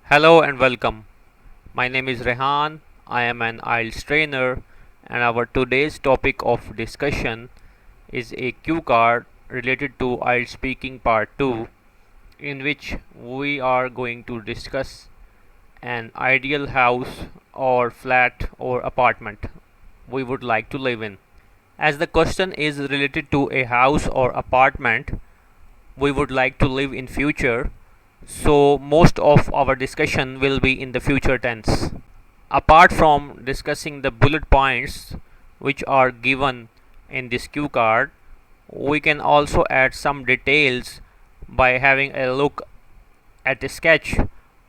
Hello and welcome. My name is Rehan. I am an IELTS trainer, and our today's topic of discussion is a cue card related to IELTS Speaking Part 2, in which we are going to discuss an ideal house or flat or apartment we would like to live in. As the question is related to a house or apartment we would like to live in future, so most of our discussion will be in the future tense. Apart from discussing the bullet points which are given in this cue card, we can also add some details by having a look at a sketch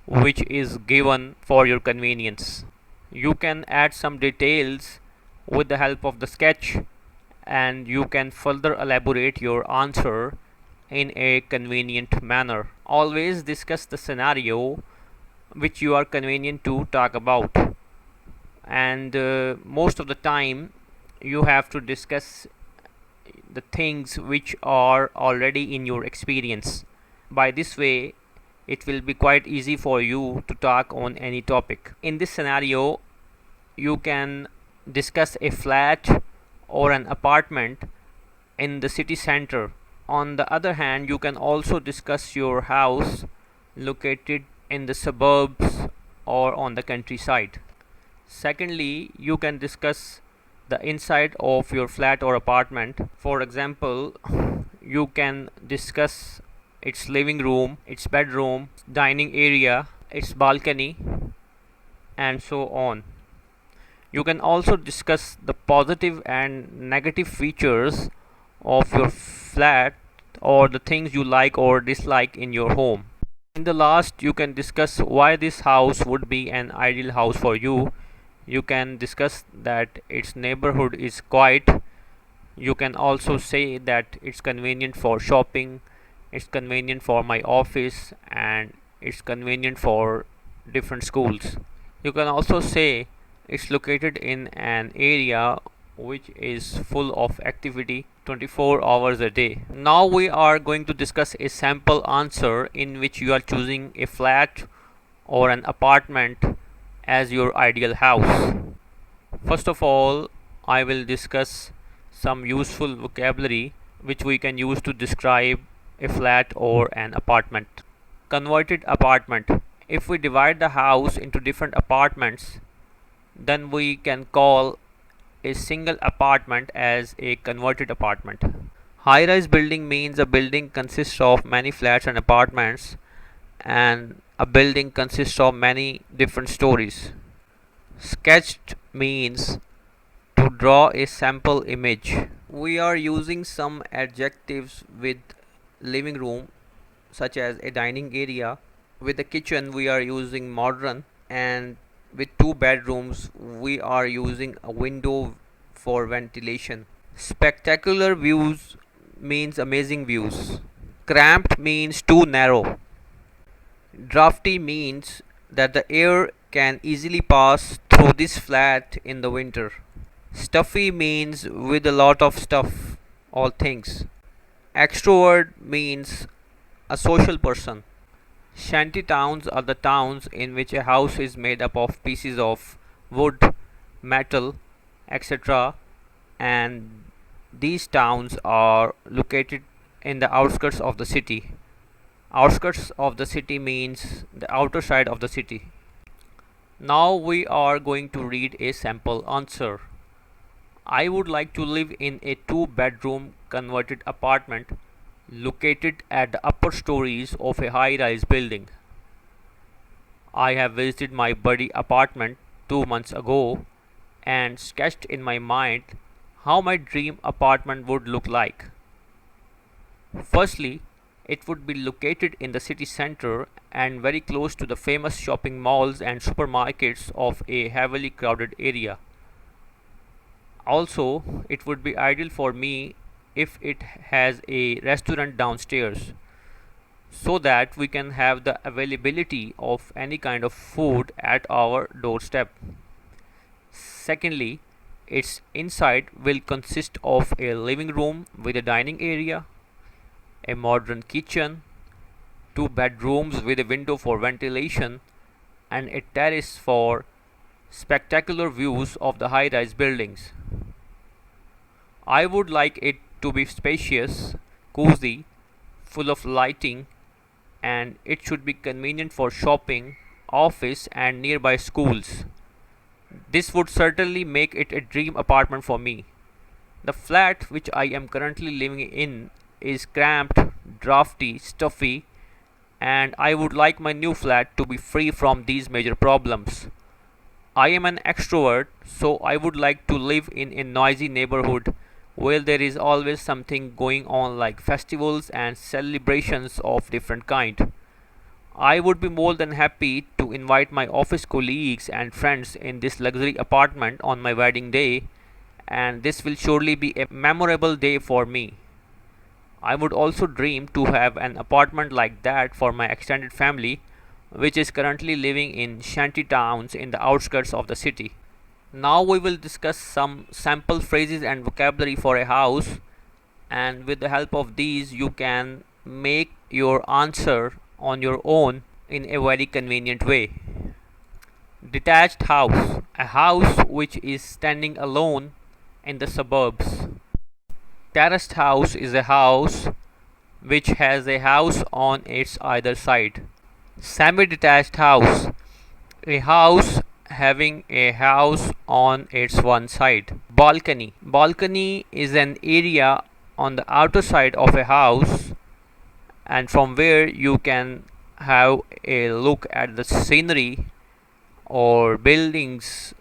which is given for your convenience. You can add some details with the help of the sketch, and you can further elaborate your answer in a convenient manner. Always discuss the scenario which you are convenient to talk about, and most of the time you have to discuss the things which are already in your experience. By this way it will be quite easy for you to talk on any topic. In this scenario you can discuss a flat or an apartment in the city center. On the other hand, you can also discuss your house located in the suburbs or on the countryside. Secondly, you can discuss the inside of your flat or apartment. For example, you can discuss its living room, its bedroom, dining area, its balcony, and so on. You can also discuss the positive and negative features of your flat or the things you like or dislike in your home. In the last, you can discuss why this house would be an ideal house for you. You can discuss that its neighborhood is quiet. You can also say that it's convenient for shopping, it's convenient for my office, and it's convenient for different schools. You can also say it's located in an area which is full of activity 24 hours a day. Now we are going to discuss a sample answer in which you are choosing a flat or an apartment as your ideal house. First of all, I will discuss some useful vocabulary which we can use to describe a flat or an apartment. Converted apartment. If we divide the house into different apartments, then we can call a single apartment as a converted apartment. High-rise building means a building consists of many flats and apartments, and a building consists of many different stories. Sketched means to draw a sample image. We are using some adjectives with living room, such as a dining area. With the kitchen we are using modern, and with two bedrooms we are using a window for ventilation. Spectacular views means amazing views. Cramped means too narrow. Drafty means that the air can easily pass through this flat in the winter. Stuffy means with a lot of stuff, all things. Extrovert means a social person. Shanty towns are the towns in which a house is made up of pieces of wood, metal, etc., and these towns are located in the outskirts of the city. Outskirts of the city means the outer side of the city. Now we are going to read a sample answer. I would like to live in a two-bedroom converted apartment located at the upper stories of a high-rise building. I have visited my buddy apartment 2 months ago and sketched in my mind how my dream apartment would look like. Firstly, it would be located in the city center and very close to the famous shopping malls and supermarkets of a heavily crowded area. Also, it would be ideal for me if it has a restaurant downstairs so that we can have the availability of any kind of food at our doorstep. Secondly, its inside will consist of a living room with a dining area, a modern kitchen, two bedrooms with a window for ventilation, and a terrace for spectacular views of the high-rise buildings. I would like it to be spacious, cozy, full of lighting, and it should be convenient for shopping, office, and nearby schools. This would certainly make it a dream apartment for me. The flat which I am currently living in is cramped, drafty, stuffy, and I would like my new flat to be free from these major problems. I am an extrovert, so I would like to live in a noisy neighborhood where there is always something going on like festivals and celebrations of different kind. I would be more than happy to invite my office colleagues and friends in this luxury apartment on my wedding day, and this will surely be a memorable day for me. I would also dream to have an apartment like that for my extended family, which is currently living in shanty towns in the outskirts of the city. Now we will discuss some sample phrases and vocabulary for a house, and with the help of these you can make your answer on your own in a very convenient way. Detached house, a house which is standing alone in the suburbs. Terraced house is a house which has a house on its either side. Semi-detached house, a house having a house on its one side. Balcony, balcony is an area on the outer side of a house and from where you can have a look at the scenery or buildings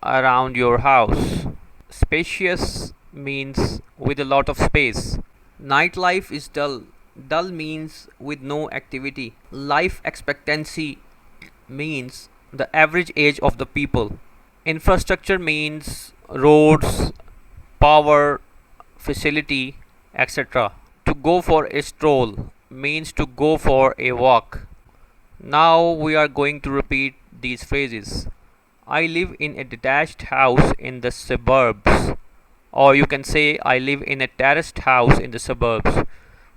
around your house. Spacious means with a lot of space. Nightlife is dull. Dull means with no activity. Life expectancy means the average age of the people. Infrastructure means roads, power, facility, etc. To go for a stroll means to go for a walk. Now we are going to repeat these phrases. I live in a detached house in the suburbs. Or you can say I live in a terraced house in the suburbs.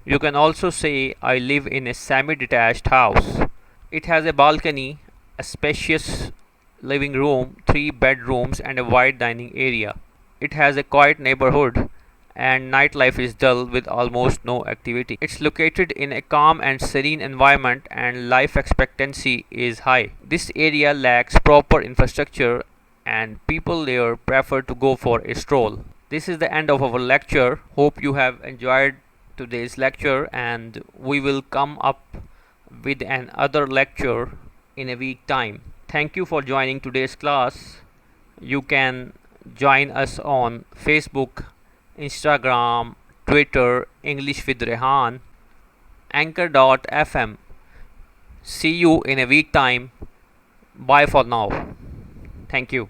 You can also say I live in a semi-detached house. It has a balcony, a spacious living room, 3 bedrooms and a wide dining area. It has a quiet neighborhood and nightlife is dull with almost no activity. It's located in a calm and serene environment and life expectancy is high. This area lacks proper infrastructure and people there prefer to go for a stroll. This is the end of our lecture. Hope you have enjoyed today's lecture and we will come up with another lecture in a week time. Thank you for joining today's class. You can join us on Facebook, Instagram, Twitter, English with Rehan, Anchor.fm. See you in a week time. Bye for now. Thank you.